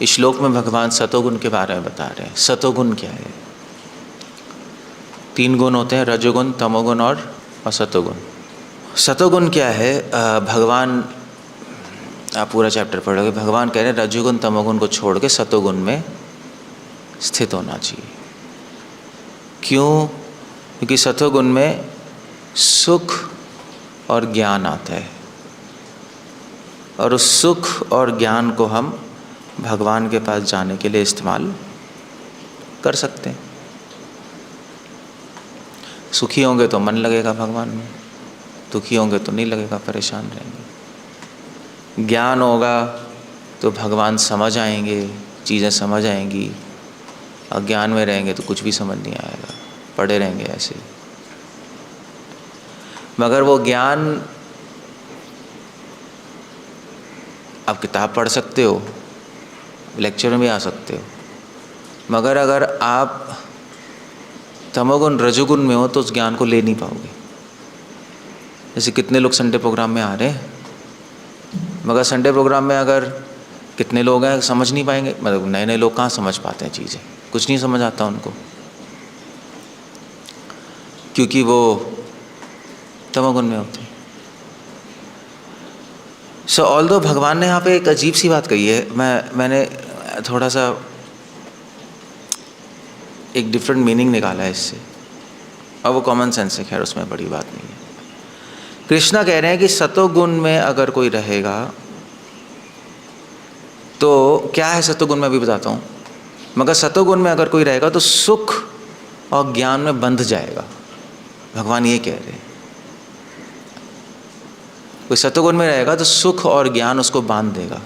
इस श्लोक में भगवान सतोगुण के बारे में बता रहे हैं। सतोगुण क्या है? 3 गुण होते हैं, रजोगुण, तमोगुण और असतोगुण। सतोगुण क्या है? भगवान, आप पूरा चैप्टर पढ़ोगे, भगवान कह रहे हैं रजोगुण तमोगुण को छोड़ के सतोगुण में स्थित होना चाहिए। क्यों? क्योंकि सतोगुण में सुख और ज्ञान आता है, और उस सुख और ज्ञान को हम भगवान के पास जाने के लिए इस्तेमाल कर सकते हैं। सुखी होंगे तो मन लगेगा भगवान में, दुखी होंगे तो नहीं लगेगा, परेशान रहेंगे। ज्ञान होगा तो भगवान समझ आएंगे, चीज़ें समझ आएंगी। अज्ञान में रहेंगे तो कुछ भी समझ नहीं आएगा, पड़े रहेंगे ऐसे। मगर वो ज्ञान, आप किताब पढ़ सकते हो, लेक्चर में भी आ सकते हो, मगर अगर आप तमोगुण रजोगुण में हो तो उस ज्ञान को ले नहीं पाओगे। जैसे कितने लोग संडे प्रोग्राम में आ रहे हैं, मगर संडे प्रोग्राम में अगर कितने लोग हैं समझ नहीं पाएंगे। मतलब नए नए लोग कहाँ समझ पाते हैं चीज़ें, कुछ नहीं समझ आता उनको, क्योंकि वो तमोगुण में होते हैं। सो ऑल्दो भगवान ने यहाँ पे एक अजीब सी बात कही है, मैंने थोड़ा सा एक डिफरेंट मीनिंग निकाला है इससे, और वो कॉमन सेंस है, खैर उसमें बड़ी बात नहीं है। कृष्णा कह रहे हैं कि सतोगुण में अगर कोई रहेगा तो क्या है सतोगुण में, अभी बताता हूँ। मगर सतोगुण में अगर कोई रहेगा तो सुख और ज्ञान में बंध जाएगा, भगवान ये कह रहे हैं। कोई सतोगुण में रहेगा तो सुख और ज्ञान उसको बांध देगा।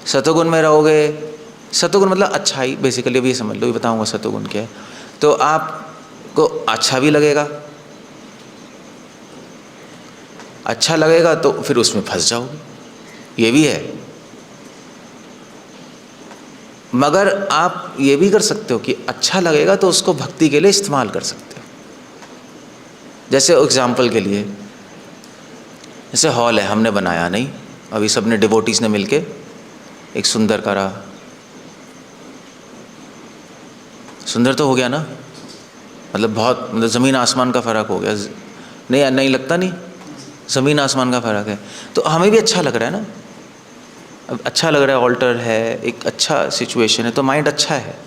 सतोगुण में रहोगे, सतोगुण मतलब अच्छाई, बेसिकली अभी समझ लो, ये बताऊंगा सतोगुण क्या है। तो आपको अच्छा भी लगेगा, अच्छा लगेगा तो फिर उसमें फंस जाओगे, ये भी है। मगर आप ये भी कर सकते हो कि अच्छा लगेगा तो उसको भक्ति के लिए इस्तेमाल कर सकते हो। जैसे एग्जाम्पल के लिए, जैसे हॉल है, हमने बनाया नहीं, अभी सबने डिवोटीज ने मिलके एक सुंदर करा, सुंदर तो हो गया ना, मतलब बहुत, मतलब ज़मीन आसमान का फ़र्क हो गया। नहीं लगता? नहीं, ज़मीन आसमान का फ़र्क है। तो हमें भी अच्छा लग रहा है ना, अब अच्छा लग रहा है, ऑल्टर है, एक अच्छा सिचुएशन है, तो माइंड अच्छा है,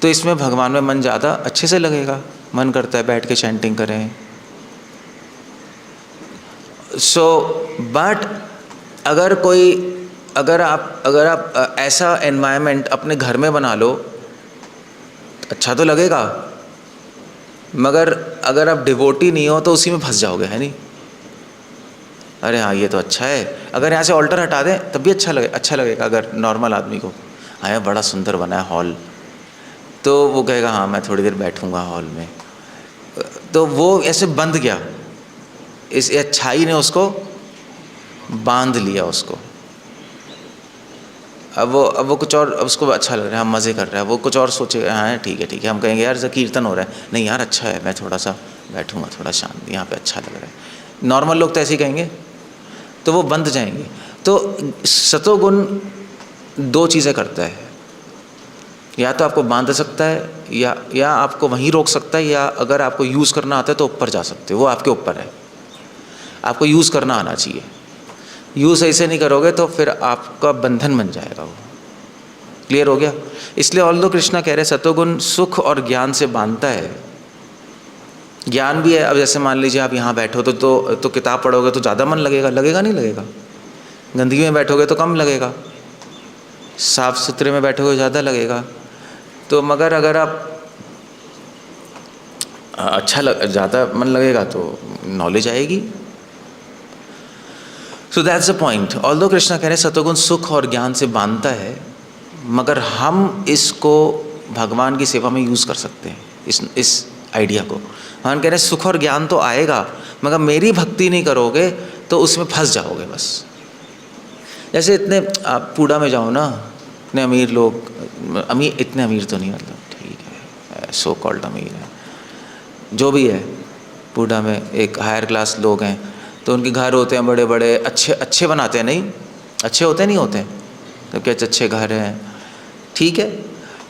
तो इसमें भगवान में मन ज़्यादा अच्छे से लगेगा, मन करता है बैठ के चैंटिंग करें। बट अगर आप ऐसा एनवायरनमेंट अपने घर में बना लो, अच्छा तो लगेगा, मगर अगर आप डिवोटी नहीं हो तो उसी में फंस जाओगे, है नहीं? अरे हाँ ये तो अच्छा है, अगर यहाँ से ऑल्टर हटा दें तब भी अच्छा लगेगा। अगर नॉर्मल आदमी को आया बड़ा सुंदर बना है हॉल, तो वो कहेगा हाँ मैं थोड़ी देर बैठूंगा हॉल में, तो वो ऐसे बंध गया, इस अच्छाई ने उसको बांध लिया उसको। अब वो कुछ और, अब उसको अच्छा लग रहा है, हम मज़े कर रहे हैं, वो कुछ और सोचेगा, हाँ ठीक है, हम कहेंगे यार कीर्तन हो रहा है, नहीं यार अच्छा है, मैं थोड़ा सा बैठूंगा, थोड़ा शांत, यहाँ पे अच्छा लग रहा है। नॉर्मल लोग तो ऐसे ही कहेंगे, तो वो बंध जाएंगे। तो सतोगुण 2 चीज़ें करता है, या तो आपको बांध सकता है या आपको वहीं रोक सकता है, या अगर आपको यूज़ करना आता है तो ऊपर जा सकते हो, वो आपके ऊपर है। आपको यूज़ करना आना चाहिए, यूज़ ऐसे नहीं करोगे तो फिर आपका बंधन बन जाएगा वो। क्लियर हो गया? इसलिए ऑल्दो कृष्णा कह रहे सतोगुण सुख और ज्ञान से बांधता है। ज्ञान भी है, अब जैसे मान लीजिए आप यहाँ बैठो तो किताब पढ़ोगे तो ज़्यादा मन लगेगा नहीं लगेगा? गंदगी में बैठोगे तो कम लगेगा, साफ सुथरे में बैठोगे ज़्यादा लगेगा। तो मगर अगर आप ज़्यादा मन लगेगा तो नॉलेज आएगी। So that's the point. Although Krishna कह रहे सतोगुण सुख और ज्ञान से बांधता है, मगर हम इसको भगवान की सेवा में यूज़ कर सकते हैं, इस आइडिया को। भगवान कह रहे सुख और ज्ञान तो आएगा, मगर मेरी भक्ति नहीं करोगे तो उसमें फंस जाओगे बस। जैसे इतने आप पूड़ा में जाओ ना, इतने अमीर लोग, इतने अमीर तो नहीं, मतलब ठीक है, सो कॉल्ड अमीर है, जो भी है, पूड़ा में एक हायर क्लास लोग हैं, तो उनके घर होते हैं बड़े बड़े, अच्छे बनाते हैं, नहीं अच्छे होते नहीं होते, तो क्या अच्छे घर हैं, ठीक है,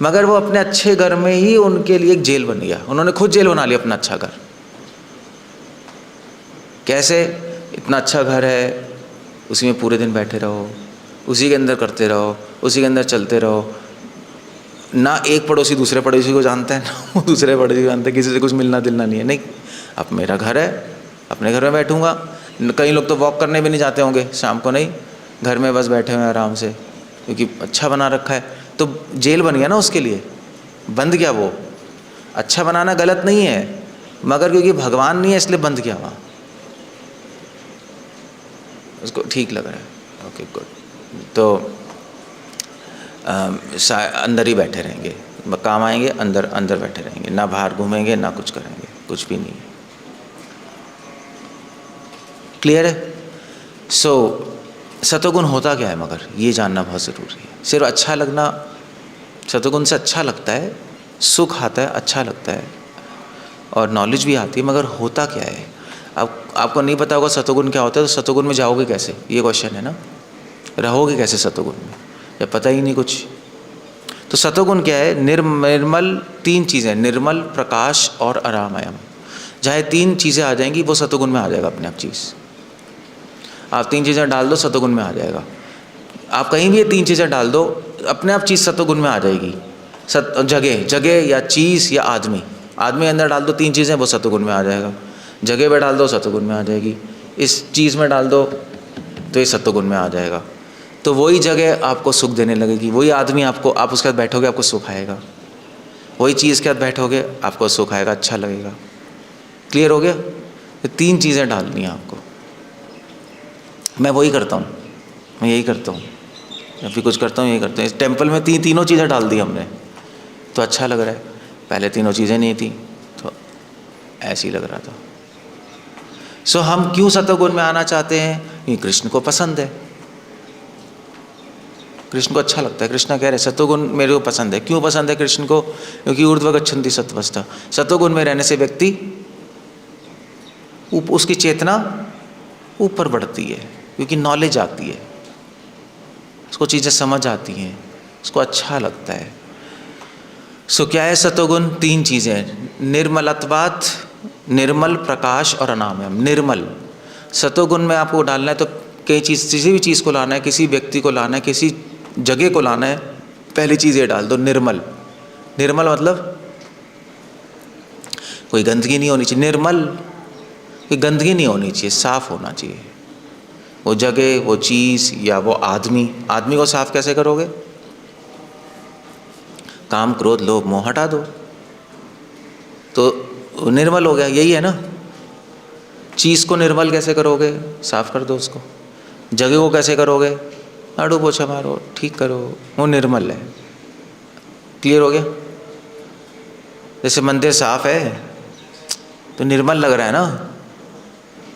मगर वो अपने अच्छे घर में ही उनके लिए एक जेल बन गया, उन्होंने खुद जेल बना लिया अपना अच्छा घर। कैसे? इतना अच्छा घर है, उसी में पूरे दिन बैठे रहो, उसी के अंदर करते रहो, उसी के अंदर चलते रहो, ना एक पड़ोसी दूसरे पड़ोसी को जानता है, ना वो दूसरे पड़ोसी को जानता है, किसी से कुछ मिलना जुलना नहीं है। नहीं, अब मेरा घर है, अपने घर में बैठूंगा। कई लोग तो वॉक करने भी नहीं जाते होंगे शाम को, नहीं, घर में बस बैठे हुए हैं आराम से, क्योंकि अच्छा बना रखा है। तो जेल बन गया ना उसके लिए, बंद गया वो। अच्छा बनाना गलत नहीं है, मगर क्योंकि भगवान नहीं है इसलिए बंद किया वहाँ, उसको ठीक लग रहा है। Okay good. तो अंदर ही बैठे रहेंगे, काम आएंगे अंदर अंदर बैठे रहेंगे, ना बाहर घूमेंगे ना कुछ करेंगे, कुछ भी नहीं। क्लियर है? सो सतोगुण होता क्या है, मगर ये जानना बहुत ज़रूरी है। सिर्फ अच्छा लगना, सतोगुण से अच्छा लगता है, सुख आता है, अच्छा लगता है और नॉलेज भी आती है, मगर होता क्या है? अब आपको नहीं पता होगा सतोगुण क्या होता है, तो सतोगुण में जाओगे कैसे, ये क्वेश्चन है ना। रहोगे कैसे सतोगुण में जब पता ही नहीं कुछ। तो सतोगुण क्या है? निर्मल, तीन चीज़ें, निर्मल, प्रकाश और आरामयम। जहाँ तीन चीज़ें आ जाएंगी वो सतोगुण में आ जाएगा अपने आप चीज़। आप तीन चीज़ें डाल दो सतोगुण में आ जाएगा। आप कहीं भी ये तीन चीज़ें डाल दो अपने आप चीज़ सतोगुण में आ जाएगी। जगह या चीज़ या आदमी, आदमी अंदर डाल दो तीन चीज़ें, वो सतोगुण में आ जाएगा। जगह में डाल दो सतोगुण में आ जाएगी, इस चीज़ में डाल दो तो ये सतोगुण में आ जाएगा। तो वही जगह आपको सुख देने लगेगी, वही आदमी आपको, आप उसके साथ बैठोगे आपको सुख आएगा, वही चीज़ के साथ बैठोगे आपको सुख आएगा, अच्छा लगेगा। क्लियर हो गया? तो तीन चीज़ें डालनी है आपको। मैं वही करता हूँ, मैं यही करता हूँ, जब भी कुछ करता हूँ यही करता हूँ। इस टेम्पल में तीनों चीज़ें डाल दी हमने तो अच्छा लग रहा है। पहले तीनों चीज़ें नहीं थी तो ऐसे ही लग रहा था। सो हम क्यों सतोगुण में आना चाहते हैं? क्योंकि कृष्ण को पसंद है, कृष्ण को अच्छा लगता है। कृष्ण कह रहे सतोगुण मेरे को पसंद है। क्यों पसंद है कृष्ण को? क्योंकि ऊर्ध्व गच्छन्ति सत्वस्था, सतोगुण में रहने से व्यक्ति उसकी चेतना ऊपर बढ़ती है, क्योंकि नॉलेज आती है, उसको चीज़ें समझ आती हैं, उसको अच्छा लगता है। सो क्या है सतोगुण? तीन चीज़ें, निर्मलत्वात्, निर्मल, प्रकाश और अनामयम। निर्मल, सतोगुण में आपको डालना है तो कई चीज़, किसी भी चीज़ को लाना है, किसी व्यक्ति को लाना है, किसी जगह को लाना है, पहली चीज़ ये डाल दो निर्मल। निर्मल मतलब कोई गंदगी नहीं होनी चाहिए। निर्मल, कोई गंदगी नहीं होनी चाहिए, साफ होना चाहिए वो जगह, वो चीज़ या वो आदमी। आदमी को साफ कैसे करोगे? काम, क्रोध, लोभ, मोह हटा दो तो निर्मल हो गया, यही है ना। चीज़ को निर्मल कैसे करोगे? साफ कर दो उसको। जगह को कैसे करोगे? झाड़ू पोछा मारो, ठीक करो, वो निर्मल है। क्लियर हो गया? जैसे मंदिर साफ है तो निर्मल लग रहा है ना।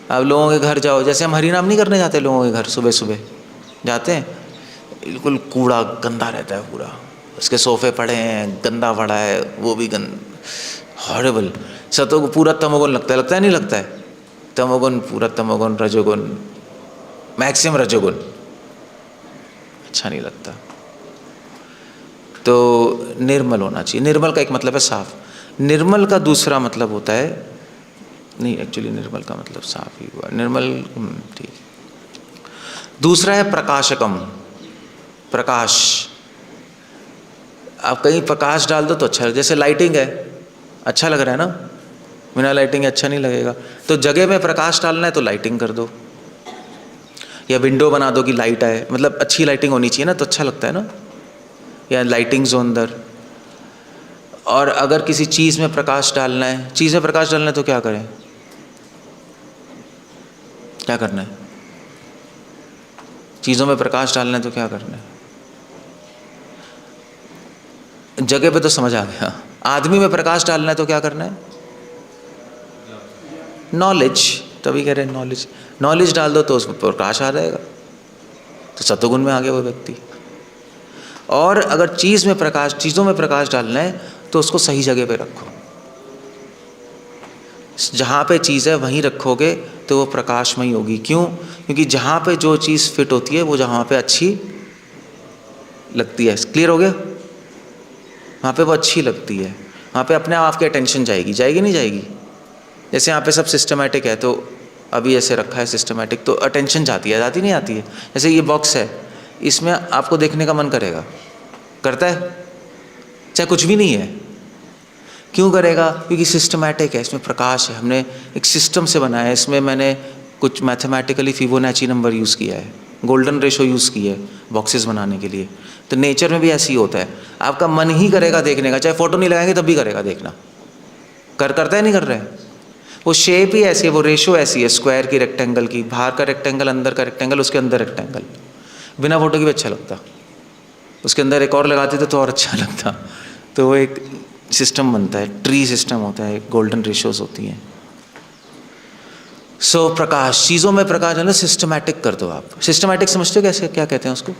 अब लोगों के घर जाओ, जैसे हम हरिनाम नहीं करने जाते लोगों के घर, सुबह सुबह जाते हैं, बिल्कुल कूड़ा गंदा रहता है पूरा, उसके सोफे पड़े हैं, गंदा पड़ा है, वो भी हॉरिबल। सतोगुण पूरा तमोगुण लगता है नहीं लगता है? तमोगुण, पूरा तमोगुण, रजोगुण, मैक्सिमम रजोगुण, अच्छा नहीं लगता। तो निर्मल होना चाहिए। निर्मल का एक मतलब है साफ। निर्मल का दूसरा मतलब होता है, नहीं एक्चुअली निर्मल का मतलब साफ ही हुआ, निर्मल ठीक। दूसरा है प्रकाशकम, प्रकाश। आप कहीं प्रकाश डाल दो तो अच्छा, जैसे लाइटिंग है, अच्छा लग रहा है ना, बिना लाइटिंग अच्छा नहीं लगेगा। तो जगह में प्रकाश डालना है तो लाइटिंग कर दो, या विंडो बना दो कि लाइट आए, मतलब अच्छी लाइटिंग होनी चाहिए ना, तो अच्छा लगता है ना, या लाइटिंग जो अंदर। और अगर किसी चीज़ में प्रकाश डालना है, चीज़ में प्रकाश डालना है तो क्या करें? क्या करना है? चीज़ों में प्रकाश डालना है तो क्या करना है? जगह पे तो समझ आ गया। आदमी में प्रकाश डालना है तो क्या करना है? नॉलेज, तभी कह रहे हैं नॉलेज। नॉलेज डाल दो तो उसमें प्रकाश आ जाएगा, तो सतोगुण में आ गया वो व्यक्ति। और अगर चीज़ों में प्रकाश डालना है तो उसको सही जगह पे रखो। जहाँ पे चीज़ है वहीं रखोगे तो वो प्रकाशमयी होगी। क्यों? क्योंकि जहाँ पे जो चीज़ फिट होती है वो जहाँ पे अच्छी लगती है, क्लियर हो गया? वहाँ पे वो अच्छी लगती है, वहाँ पे अपने आप आपकी अटेंशन जाएगी, जाएगी नहीं जाएगी? जैसे यहाँ पे सब सिस्टमेटिक है, तो अभी ऐसे रखा है सिस्टमेटिक, तो अटेंशन जाती है, जाती नहीं आती है? जैसे ये बॉक्स है, इसमें आपको देखने का मन करेगा, करता है, चाहे कुछ भी नहीं है। क्यों करेगा? क्योंकि सिस्टमेटिक है, इसमें प्रकाश है, हमने एक सिस्टम से बनाया है। इसमें मैंने कुछ मैथमेटिकली फिबोनाची नंबर यूज़ किया है, गोल्डन रेशो यूज़ की है बॉक्सेस बनाने के लिए। तो नेचर में भी ऐसे ही होता है, आपका मन ही करेगा देखने का, चाहे फ़ोटो नहीं लगाएंगे तब भी करेगा देखना। करता है नहीं कर रहा है? वो शेप ही ऐसी है, वो रेशो ऐसी है, स्क्वायर की, रेक्टेंगल की, बाहर का रेक्टेंगल, अंदर का रेक्टेंगल, उसके अंदर रेक्टेंगल, बिना फोटो के भी अच्छा लगता, उसके अंदर एक और लगाते तो और अच्छा लगता। तो वो एक सिस्टम बनता है, ट्री सिस्टम होता है, गोल्डन रेशोज होती हैं। सो प्रकाश, चीज़ों में प्रकाश है ना, सिस्टमैटिक कर दो आप। सिस्टमैटिक समझते हो कैसे, क्या कहते हैं उसको?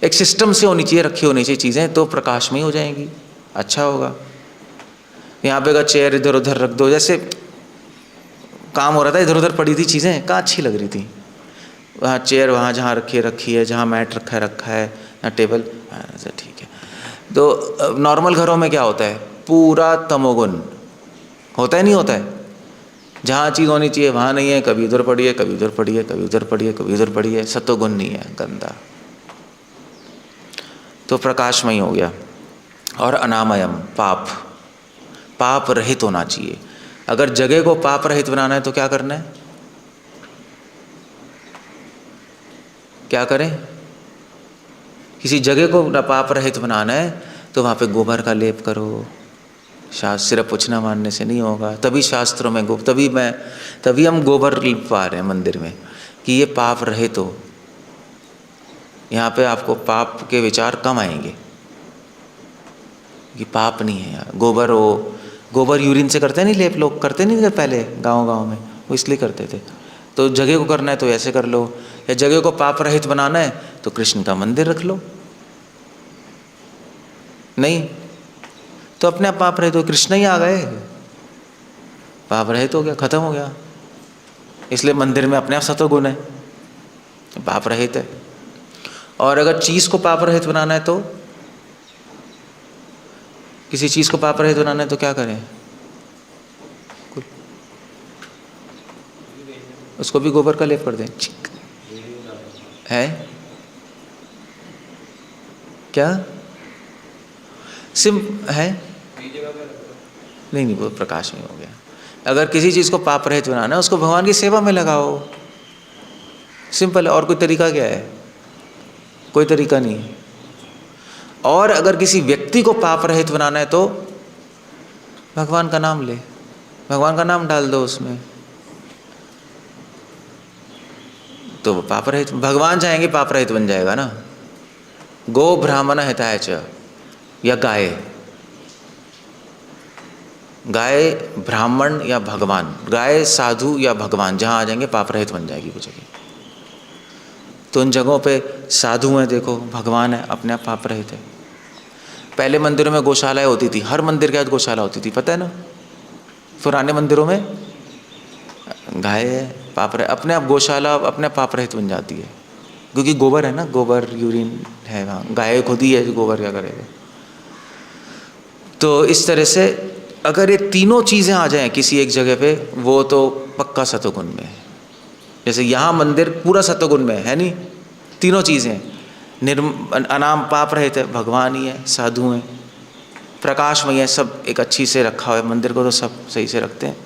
एक सिस्टम से होनी चाहिए, रखी होनी चाहिए चीज़ें, तो प्रकाश में ही हो जाएंगी, अच्छा होगा। यहाँ पे अगर चेयर इधर उधर रख दो, जैसे काम हो रहा था, इधर उधर पड़ी थी चीज़ें, कहाँ अच्छी लग रही थी, वहाँ चेयर वहाँ जहाँ रखी है, जहाँ मैट रखा है, यहाँ टेबल, अच्छा ठीक है। तो नॉर्मल घरों में क्या होता है, पूरा तमोगुण होता है, नहीं होता है? जहाँ चीज़ होनी चाहिए वहाँ नहीं है, कभी उधर पड़ी है, कभी उधर पड़ी है, कभी उधर पड़ी है, कभी उधर पड़ी है, सत्वगुण नहीं है, गंदा। तो प्रकाशमय हो गया। और अनामयम, पाप रहित होना चाहिए। अगर जगह को पाप रहित बनाना है तो क्या करना है, क्या करें? किसी जगह को पाप रहित बनाना है तो वहाँ पे गोबर का लेप करो। शास्त्र सिर्फ पूछना मानने से नहीं होगा, तभी शास्त्रों में तभी हम गोबर लिपवा रहे हैं मंदिर में कि ये पाप रहित हो। यहाँ पे आपको पाप के विचार कम आएंगे कि पाप नहीं है यार, गोबर हो, गोबर यूरिन से करते नहीं लेप, लोग करते नहीं थे पहले गांव में, वो इसलिए करते थे। तो जगह को करना है तो ऐसे कर लो, या जगह को पाप रहित बनाना है तो कृष्ण का मंदिर रख लो। नहीं तो अपने आप पाप रहित हो, कृष्ण ही आ गए, पाप रहित हो गया, खत्म हो गया। इसलिए मंदिर में अपने आप सत्वगुण है, पाप रहित है। और अगर चीज़ को पाप रहित बनाना है तो, किसी चीज़ को पाप रहित बनाना है तो क्या करें? उसको भी गोबर का लेप कर दें, है क्या? है नहीं, वो प्रकाश नहीं हो गया। अगर किसी चीज़ को पाप रहित बनाना है, उसको भगवान की सेवा में लगाओ, सिंपल है। और कोई तरीका क्या है? कोई तरीका नहीं। और अगर किसी व्यक्ति को पाप रहित बनाना है तो भगवान का नाम ले, भगवान का नाम डाल दो उसमें, तो वो पाप रहित, भगवान चाहेंगे पाप रहित बन जाएगा ना। गो ब्राह्मण हिताय च, या गाय ब्राह्मण या भगवान, गाय साधु या भगवान, जहाँ आ जाएंगे पाप रहित बन जाएगी वो जगह। तो उन जगहों पे साधु हैं, देखो भगवान है, अपने आप पाप रहित है। पहले मंदिरों में गौशालाएं होती थी, हर मंदिर के साथ गौशाला होती थी, पता है ना? पुराने मंदिरों में गाय है, पाप रहित, अपने आप गौशाला अपने आप पाप रहित बन जाती है, क्योंकि गोबर है ना, गोबर यूरिन है वहाँ, गाय खुद ही है, गोबर क्या करेगा। तो इस तरह से अगर ये तीनों चीज़ें आ जाएं किसी एक जगह पे, वो तो पक्का सत्वगुण में है। जैसे यहाँ मंदिर पूरा सत्वगुण में है, नहीं, तीनों चीज़ें अनाम पाप रहित है, भगवान ही है, साधु हैं, प्रकाशमय है, सब एक अच्छी से रखा हुआ है मंदिर को, तो सब सही से रखते हैं।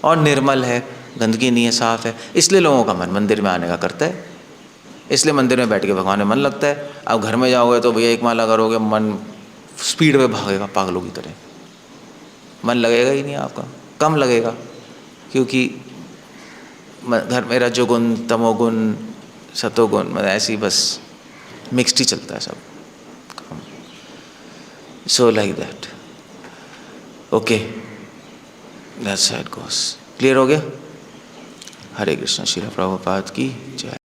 और निर्मल है, गंदगी नहीं है, साफ है, इसलिए लोगों का मन मंदिर में आने का करता है, इसलिए मंदिर में बैठ के भगवान में मन लगता है। अब घर में जाओगे तो भैया एक माला करोगे, मन स्पीड में भागेगा पागलों की तरह, मन लगेगा ही नहीं आपका, कम लगेगा, क्योंकि घर में रजोगुण, तमोगुण, सतोगुण, मतलब ऐसी बस मिक्सड ही चलता है सब। So like that, okay, that's how it goes. Clear हो गया? हरे कृष्ण। श्रील प्रभुपाद की जय।